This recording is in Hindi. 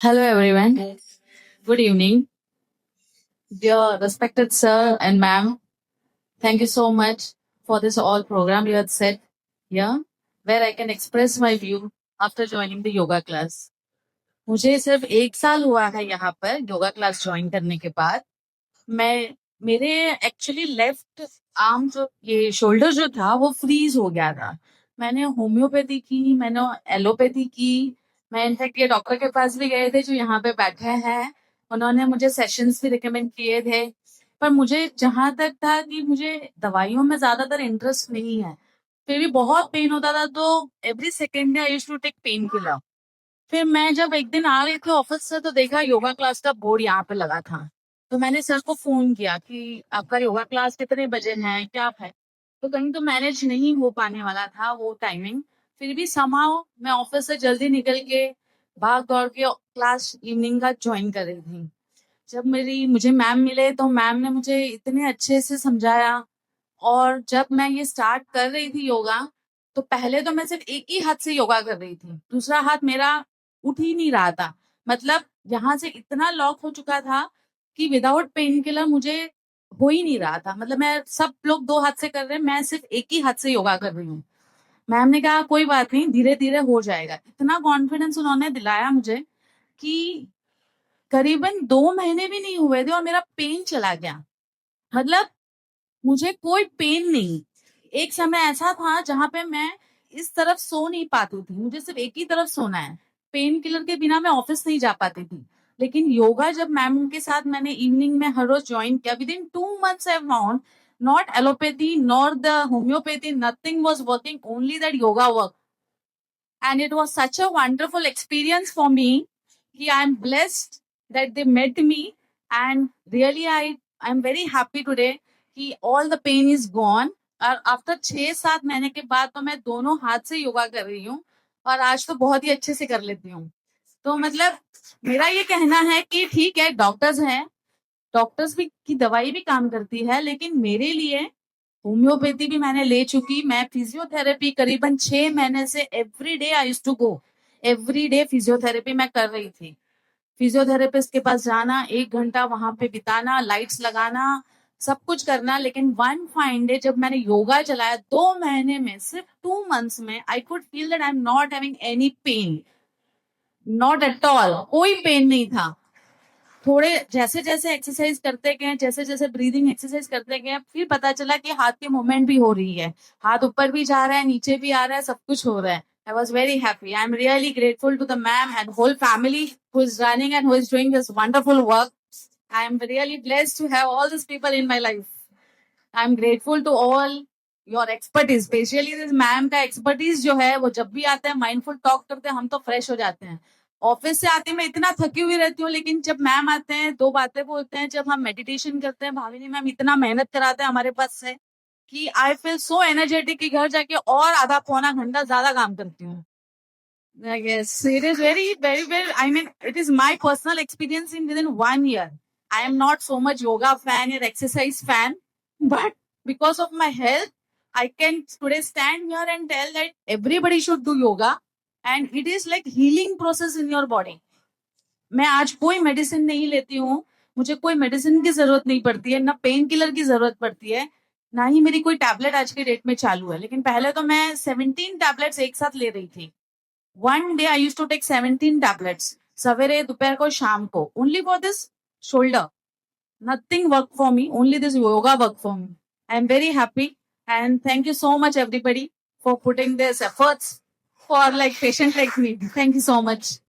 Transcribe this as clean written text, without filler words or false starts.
Hello, everyone. Good evening, dear respected sir and ma'am. Thank you so much for this all program you had set here, where I can express my view after joining the yoga class. मुझे सिर्फ 1 साल हुआ है यहाँ पर योगा क्लास ज्वाइन करने के बाद। मैं मेरे एक्चुअली लेफ्ट आर्म जो ये शोल्डर जो था वो फ्रीज हो गया था। मैंने होम्योपैथी की, मैंने एलोपैथी की, मैं इनफैक्ट ये डॉक्टर के पास भी गए थे जो यहाँ पे बैठे हैं। उन्होंने मुझे सेशंस भी रिकमेंड किए थे, पर मुझे जहां तक था कि मुझे दवाइयों में ज्यादातर इंटरेस्ट नहीं है। फिर भी बहुत पेन होता था तो every second I used to take pain killer. फिर मैं जब एक दिन आ रही थी ऑफिस से तो देखा योगा क्लास का बोर्ड यहाँ पे लगा था। तो मैंने सर को फोन किया कि आपका योगा क्लास कितने बजे है, क्या है। तो कहीं तो मैनेज नहीं हो पाने वाला था वो टाइमिंग। फिर भी समहाउ मैं ऑफिस से जल्दी निकल के भाग दौड़ के क्लास इवनिंग का ज्वाइन कर रही थी। जब मेरी मुझे मैम मिले तो मैम ने मुझे इतने अच्छे से समझाया। और जब मैं ये स्टार्ट कर रही थी योगा, तो पहले तो मैं सिर्फ एक ही हाथ से योगा कर रही थी, दूसरा हाथ मेरा उठ ही नहीं रहा था। मतलब यहाँ से इतना लॉक हो चुका था कि विदाउट पेन किलर मुझे हो ही नहीं रहा था। मतलब मैं सब लोग 2 हाथ से कर रहे हैं, मैं सिर्फ एक ही हाथ से योगा कर रही हूँ। मैम ने कहा कोई बात नहीं, धीरे धीरे हो जाएगा। इतना कॉन्फिडेंस उन्होंने दिलाया मुझे कि करीबन 2 महीने भी नहीं हुए थे और मेरा पेन चला गया। मतलब मुझे कोई पेन नहीं। एक समय ऐसा था जहां पे मैं इस तरफ सो नहीं पाती थी, मुझे सिर्फ एक ही तरफ सोना है। पेन किलर के बिना मैं ऑफिस नहीं जा पाती थी। लेकिन योगा जब मैम के साथ मैंने इवनिंग में हर रोज ज्वाइन किया, with in 2 months I found not allopathy nor the homeopathy, nothing was working, only that yoga work. And it was such a wonderful experience for me. I'm blessed that they met me, and really I'm very happy today कि all the pain is gone. और आफ्टर 6-7 महीने के बाद तो मैं दोनों हाथ से योगा कर रही हूँ और आज तो बहुत ही अच्छे से कर लेती हूँ। तो मतलब मेरा ये कहना है कि ठीक है, डॉक्टर्स हैं, डॉक्टर्स भी की दवाई भी काम करती है, लेकिन मेरे लिए होम्योपैथी भी मैंने ले चुकी। मैं फिजियोथेरेपी करीबन 6 महीने से every day I used to go. Every day physiotherapy मैं कर रही थी। फिजियोथेरेपिस्ट के पास जाना, 1 घंटा वहां पे बिताना, लाइट्स लगाना, सब कुछ करना। लेकिन वन फाइन डे जब मैंने योगा चलाया, 2 महीने में, सिर्फ 2 मंथ्स में, I could feel that I am not having any pain, not at all. कोई पेन नहीं था। थोड़े जैसे जैसे एक्सरसाइज करते गए, जैसे जैसे ब्रीदिंग एक्सरसाइज करते गए, फिर पता चला कि हाथ की मूवमेंट भी हो रही है, हाथ ऊपर भी जा रहा है, नीचे भी आ रहा है, सब कुछ हो रहा है। I was very happy. I am really grateful to the ma'am and whole family who is running and who is doing this wonderful work. I am really blessed to have all these people in my life. I am grateful to all your expertise, specially this ma'am का एक्सपर्टीज जो है, वो जब भी आते हैं माइंडफुल टॉक करते हैं, हम तो फ्रेश हो जाते हैं। ऑफिस से आते मैं इतना थकी हुई रहती हूँ, लेकिन जब मैम आते हैं 2 बातें बोलते हैं, जब हम मेडिटेशन करते हैं, भाविनी मैम इतना मेहनत कराते हैं हमारे पास से कि आई फील सो एनर्जेटिक कि घर जाके और आधा पौना घंटा ज्यादा काम करती हूँ। Yes, it is very, very, very. I mean, it is my personal experience in within 1 year. I am not so much yoga fan or exercise fan, but because of my health, I can today stand here and tell that everybody should do yoga, and it is like healing process in your body. मैं आज कोई मेडिसिन नहीं लेती हूँ, मुझे कोई मेडिसिन की जरूरत नहीं पड़ती है, ना पेन किलर की जरूरत पड़ती है, ना ही मेरी कोई टैबलेट आज के डेट में चालू है। लेकिन पहले तो मैं 17 टैबलेट्स एक साथ ले रही थी। One day I used to take 17 tablets. सवेरे दोपहर को शाम को, only for this shoulder. Nothing worked for me, only this yoga worked for me. I am very happy, and thank you so much everybody for putting this efforts for like patient like me. Thank you so much.